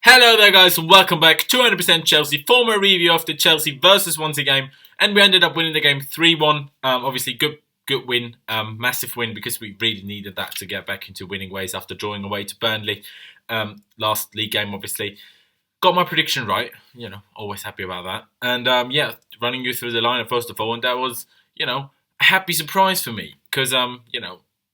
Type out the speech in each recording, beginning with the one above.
Hello there guys, and welcome back to 100% Chelsea for my review of the Chelsea versus Swansea game, and we ended up winning the game 3-1. Obviously good win, massive win because we really needed that to get back into winning ways after drawing away to Burnley last league game. Obviously got my prediction right, always happy about that. And running you through the lineup first of all, and that was a happy surprise for me because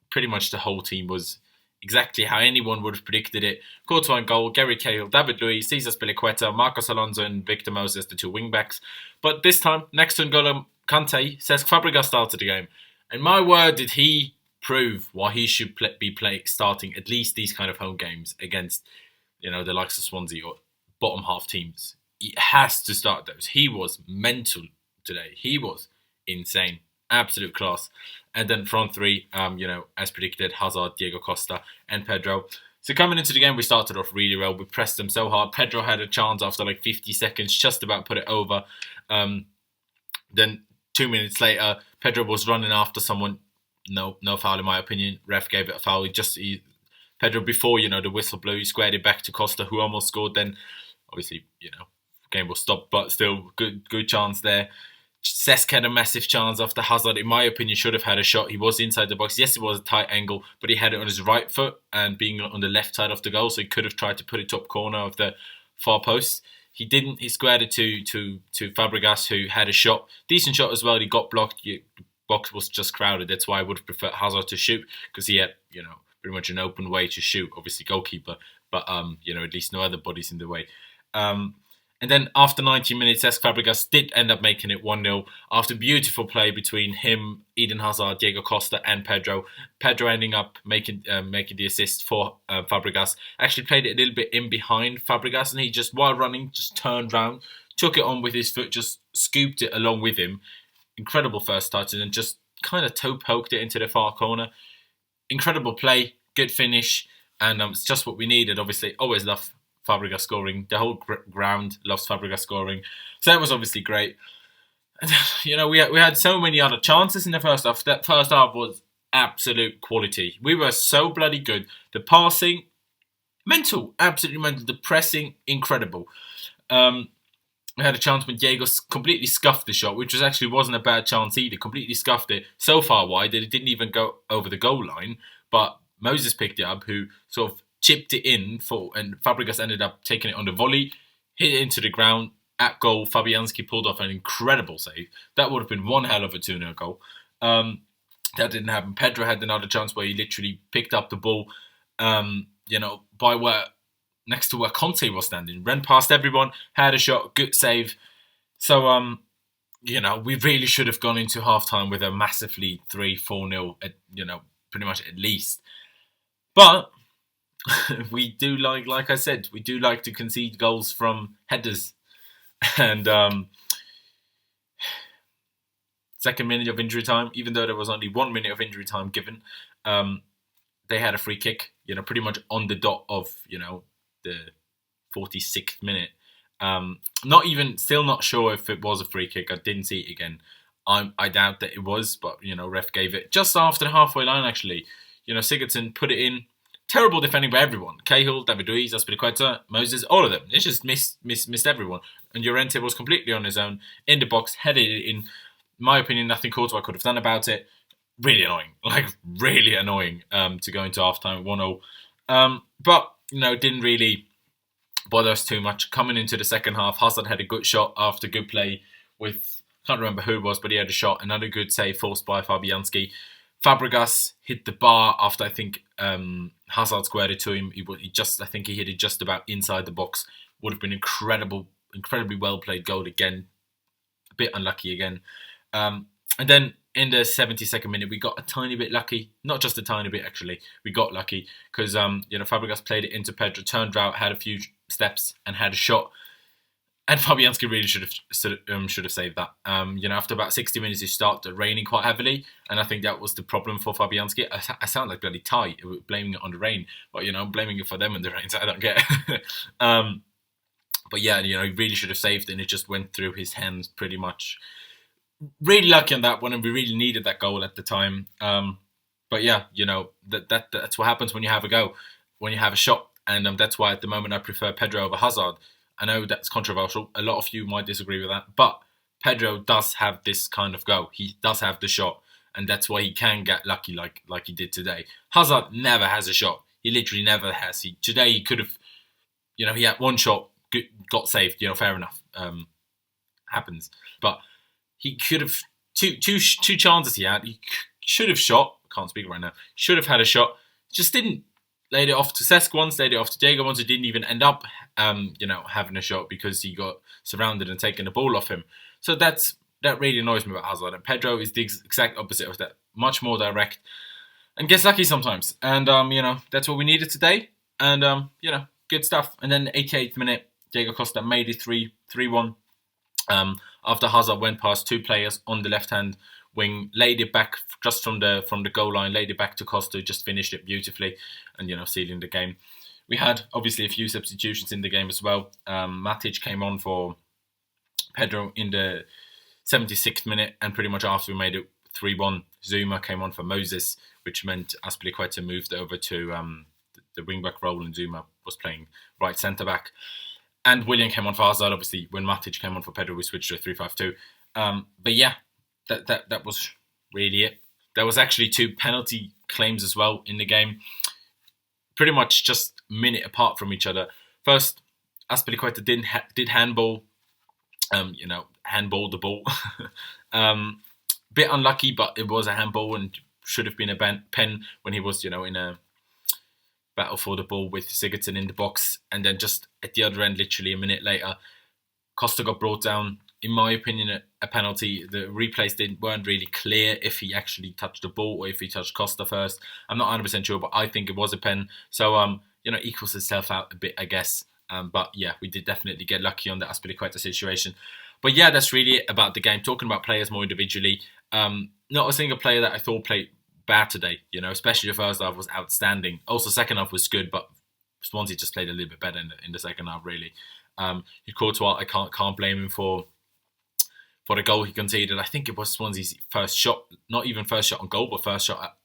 pretty much the whole team was exactly how anyone would have predicted it. Courtois in goal, Gary Cahill, David Luiz, Cesc Fabregas, Marcos Alonso and Victor Moses, the two wing-backs. But this time, next to N'Golo Kante, Cesc Fabregas started the game. And my word, did he prove why he should be starting at least these kind of home games against the likes of Swansea or bottom half teams. He has to start those. He was mental today. He was insane. Absolute class. And then front three, as predicted, Hazard, Diego Costa and Pedro. So coming into the game, we started off really well. We pressed them so hard. Pedro had a chance after like 50 seconds, just about put it over. Then 2 minutes later, Pedro was running after someone. No foul in my opinion. Ref gave it a foul. Pedro, before, the whistle blew, he squared it back to Costa, who almost scored. Then, obviously, game was stopped, but still good chance there. Cesc had a massive chance after Hazard, in my opinion, should have had a shot. He was inside the box. Yes, it was a tight angle, but he had it on his right foot and being on the left side of the goal, so he could have tried to put it top corner of the far post. He didn't. He squared it to Fabregas, who had a shot. Decent shot as well. He got blocked. The box was just crowded. That's why I would have preferred Hazard to shoot, because he had, pretty much an open way to shoot. Obviously, goalkeeper, but, at least no other bodies in the way. And then after 90 minutes, Cesc Fabregas did end up making it 1-0 after beautiful play between him, Eden Hazard, Diego Costa and Pedro. Pedro ending up making the assist for Fabregas. Actually played it a little bit in behind Fabregas, and he just, while running, just turned round, took it on with his foot, just scooped it along with him. Incredible first touch, and then just kind of toe poked it into the far corner. Incredible play, good finish, and it's just what we needed. Obviously, always love Fabregas scoring. The whole ground loves Fabregas scoring. So that was obviously great. And, we had so many other chances in the first half. That first half was absolute quality. We were so bloody good. The passing, mental, absolutely mental. The pressing, incredible. We had a chance when Diego completely scuffed the shot, which wasn't a bad chance either. Completely scuffed it so far wide that it didn't even go over the goal line. But Moses picked it up, who sort of chipped it in and Fabregas ended up taking it on the volley, hit it into the ground at goal. Fabianski pulled off an incredible save. That would have been one hell of a 2-0 goal. That didn't happen. Pedro had another chance where he literally picked up the ball, next to where Conte was standing, ran past everyone, had a shot, good save. So, we really should have gone into halftime with a massive lead, 3-4-0, pretty much at least. But we do like I said, we do like to concede goals from headers. And second minute of injury time, even though there was only 1 minute of injury time given, they had a free kick, pretty much on the dot of, the 46th minute. Still not sure if it was a free kick. I didn't see it again. I doubt that it was, but, ref gave it just after the halfway line, actually. Sigurdsson put it in. Terrible defending by everyone. Cahill, David Luiz, Azpilicueta, Moses, all of them. It just missed everyone. And Llorente was completely on his own in the box, headed it in. In my opinion, nothing Courtois could have done about it. Really annoying. Really annoying to go into halftime 1-0. But, didn't really bother us too much. Coming into the second half, Hazard had a good shot after good play with, can't remember who it was, but he had a shot. Another good save forced by Fabianski. Fabregas hit the bar after, I think, Hazard squared it to him. I think he hit it just about inside the box. Would have been incredibly well played goal again. A bit unlucky again. And then in the 72nd minute, we got a tiny bit lucky. Not just a tiny bit, actually. We got lucky because Fabregas played it into Pedro, turned out, had a few steps, and had a shot. And Fabianski really should have saved that. After about 60 minutes, it started raining quite heavily, and I think that was the problem for Fabianski. I sound like bloody Thai, blaming it on the rain, but blaming it for them and the rain, so I don't get it. But yeah, he really should have saved it, and it just went through his hands pretty much. Really lucky on that one, and we really needed that goal at the time. But yeah, that's what happens when you have a go, when you have a shot. and that's why at the moment I prefer Pedro over Hazard. I know that's controversial. A lot of you might disagree with that, but Pedro does have this kind of go. He does have the shot, and that's why he can get lucky like he did today. Hazard never has a shot. He literally never has. Today he could have, he had one shot, got saved. Fair enough. Happens, but he could have two chances he had. He should have shot. Can't speak right now. Should have had a shot. Just didn't. Laid it off to Cesc once, laid it off to Diego once, who didn't even end up, having a shot because he got surrounded and taken the ball off him. So that really annoys me about Hazard. And Pedro is the exact opposite of that. Much more direct and gets lucky sometimes. And, that's what we needed today. And, good stuff. And then the 88th minute, Diego Costa made it 3-1. After Hazard went past two players on the left-hand wing, laid it back just from the goal line, laid it back to Costa, just finished it beautifully, and sealing the game. We had obviously a few substitutions in the game as well. Matic came on for Pedro in the 76th minute, and pretty much after we made it 3-1, Zuma came on for Moses, which meant Azpilicueta moved over to the wing-back role, and Zuma was playing right centre-back. And William came on for Hazard. Obviously, when Matic came on for Pedro, we switched to a 3-5-2. But yeah, that was really it. There was actually two penalty claims as well in the game, pretty much just a minute apart from each other. First, Azpilicueta did handball, handball the ball. Bit unlucky, but it was a handball and should have been a pen when he was, in a battle for the ball with Sigurdsson in the box. And then just at the other end, literally a minute later, Costa got brought down. In my opinion, a penalty. The replays weren't really clear if he actually touched the ball or if he touched Costa first. I'm not 100% sure, but I think it was a pen. So, equals itself out a bit, I guess. But yeah, we did definitely get lucky on the Azpilicueta situation. But yeah, that's really it about the game. Talking about players more individually. Not a single player that I thought played bad today. Especially the first half was outstanding. Also, second half was good, but Swansea just played a little bit better in the second half, really. Courtois, I can't blame him for the goal he conceded. I think it was Swansea's first shot, not even first shot on goal, but first shot at,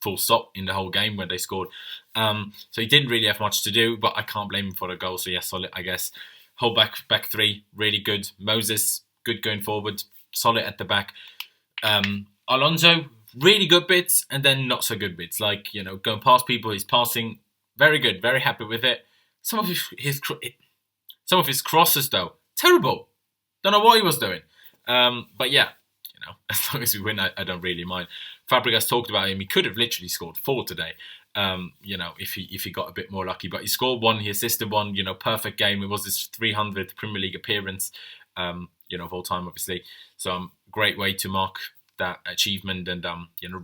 full stop in the whole game when they scored. So he didn't really have much to do, but I can't blame him for the goal. So yeah, solid, I guess. Whole back three, really good. Moses, good going forward, solid at the back. Alonso, really good bits, and then not so good bits. Like, going past people, his passing, very good, very happy with it. Some of his crosses, though, terrible. Don't know what he was doing. But yeah, as long as we win, I don't really mind. Fabregas talked about him. He could have literally scored 4 today, if he got a bit more lucky. But he scored 1, he assisted 1, perfect game. It was his 300th Premier League appearance, of all time, obviously. So great way to mark that achievement and,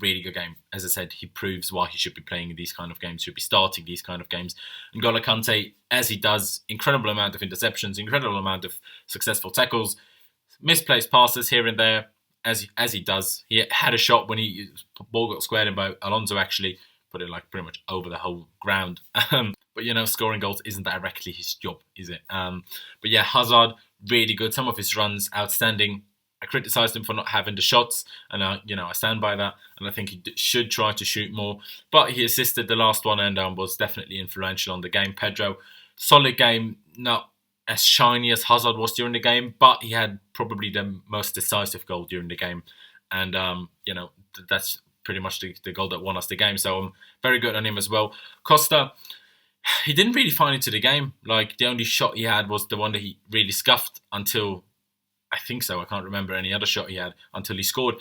really good game. As I said, he proves why he should be playing in these kind of games, should be starting these kind of games. And N'Golo Kante, as he does, incredible amount of interceptions, incredible amount of successful tackles, misplaced passes here and there, as he does. He had a shot when ball got squared in by Alonso, actually put it like pretty much over the whole ground. But scoring goals isn't directly his job, is it? But yeah, Hazard, really good. Some of his runs, outstanding. I criticised him for not having the shots, and I stand by that. And I think he should try to shoot more. But he assisted the last one and was definitely influential on the game. Pedro, solid game, not as shiny as Hazard was during the game, but he had probably the most decisive goal during the game. And, that's pretty much the goal that won us the game. So I'm very good on him as well. Costa, he didn't really find it to the game. Like, the only shot he had was the one that he really scuffed until, I think so, I can't remember any other shot he had until he scored.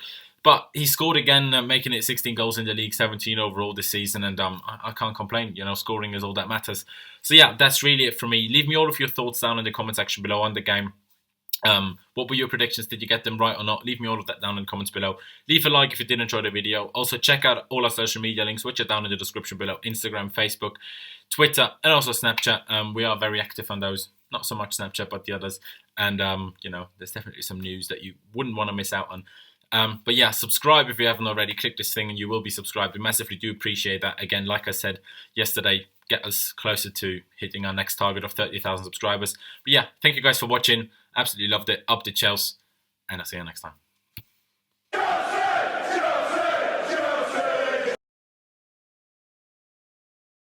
But he scored again, making it 16 goals in the league, 17 overall this season, and I can't complain. Scoring is all that matters. So yeah, that's really it for me. Leave me all of your thoughts down in the comment section below on the game. What were your predictions? Did you get them right or not? Leave me all of that down in the comments below. Leave a like if you did enjoy the video. Also, check out all our social media links, which are down in the description below. Instagram, Facebook, Twitter, and also Snapchat. We are very active on those. Not so much Snapchat, but the others. And, there's definitely some news that you wouldn't want to miss out on. But yeah, subscribe if you haven't already. Click this thing and you will be subscribed. We massively do appreciate that. Again, like I said yesterday, get us closer to hitting our next target of 30,000 subscribers. But yeah, thank you guys for watching. Absolutely loved it. Up to Chelsea. And I'll see you next time.